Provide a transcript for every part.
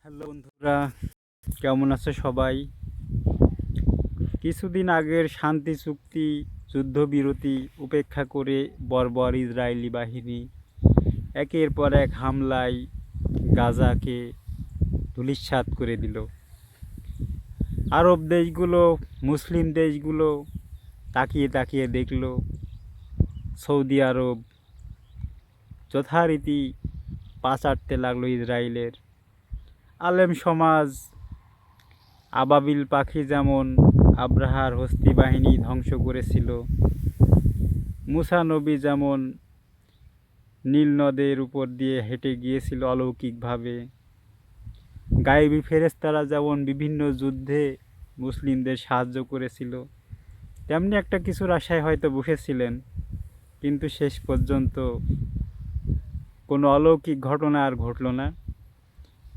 Hello বন্ধুরা, কেমন আছো সবাই? কিছুদিন আগের শান্তি চুক্তি, যুদ্ধবিরতি উপেক্ষা করে বর্বর ইসরায়েলি বাহিনী একের পর এক হামলায় গাজাকে ধূলিসাৎ করে দিল। আরব দেশগুলো, মুসলিম দেশগুলো তাকিয়ে তাকিয়ে দেখল সৌদি আরব যথারীতি পা চাটতে লাগলো ইসরায়েলের। আলেম সমাজ আবাবিল পাখি যেমন আব্রাহার হস্তি বাহিনী ধ্বংস করেছিল, মুসা নবী যেমন নীল নদের উপর দিয়ে হেঁটে গিয়েছিল অলৌকিকভাবে, গায়েবী ফেরেশতারা যেমন বিভিন্ন যুদ্ধে মুসলিমদের সাহায্য করেছিল, তেমনি একটা কিছুর আশায় হয়তো বসেছিলেন, কিন্তু শেষ পর্যন্ত কোনো অলৌকিক ঘটনা আর ঘটল না।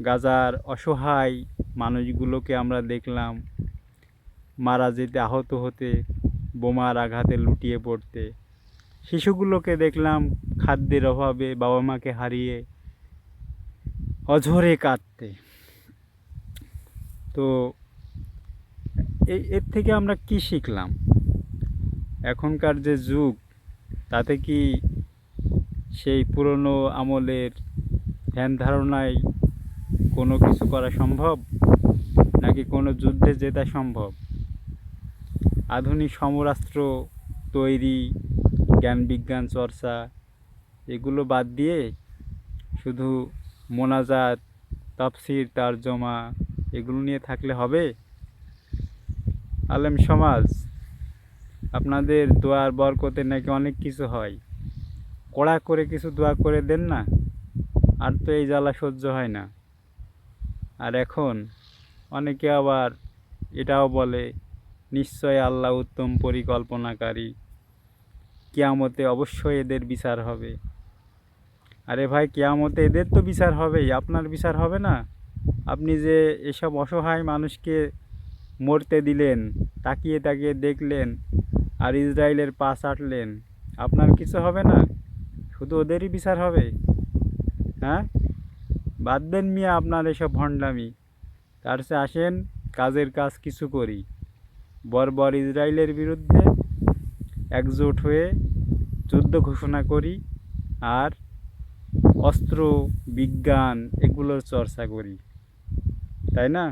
গাজার অসহায় মানুষগুলোকে আমরা দেখলাম মারা যেতে, আহত হতে, বোমার আঘাতে লুটিয়ে পড়তে। শিশুগুলোকে দেখলাম খাদ্যের অভাবে বাবা মাকে হারিয়ে অঝরে কাঁদতে। তো এর থেকে আমরা কি শিখলাম? এখনকার যে যুগ, তাতে কি সেই পুরনো আমলের ধ্যান ধারণায় কোনো কিছু করা সম্ভব, নাকি কোনো যুদ্ধে জেতা সম্ভব? আধুনিক সমরাস্ত্র তৈরি, জ্ঞান বিজ্ঞান চর্চা, এগুলো বাদ দিয়ে শুধু মোনাজাত, তাফসির, তারজমা এগুলো নিয়ে থাকলে হবে? আলেম সমাজ, আপনাদের দোয়ার বরকতে নাকি অনেক কিছু হয়, কড়া করে কিছু দোয়া করে দেন না, আর তো এই জ্বালা সহ্য হয় না। আর এখন অনেকে আবার এটাও বলে, নিশ্চয় আল্লাহ উত্তম পরিকল্পনাকারী, কিয়ামতে অবশ্যই এদের বিচার হবে। আরে ভাই, কিয়ামতে এদের তো বিচার হবেই, আপনার বিচার হবে না? আপনি যে এসব অসহায় মানুষকে মরতে দিলেন, তাকিয়ে তাকিয়ে দেখলেন, আর ইসরায়েলের পা চাটলেন, আপনার কিছু হবে না? শুধু ওদেরই বিচার হবে? হ্যাঁ, বাদ দেন মিয়া আপনার এসব ভণ্ডামি। তার চেয়ে আসেন কাজের কাজ কিছু করি, বর্বর ইসরায়েলের বিরুদ্ধে একজোট হয়ে যুদ্ধ ঘোষণা করি, আর অস্ত্র, বিজ্ঞান এগুলোর চর্চা করি, তাই না?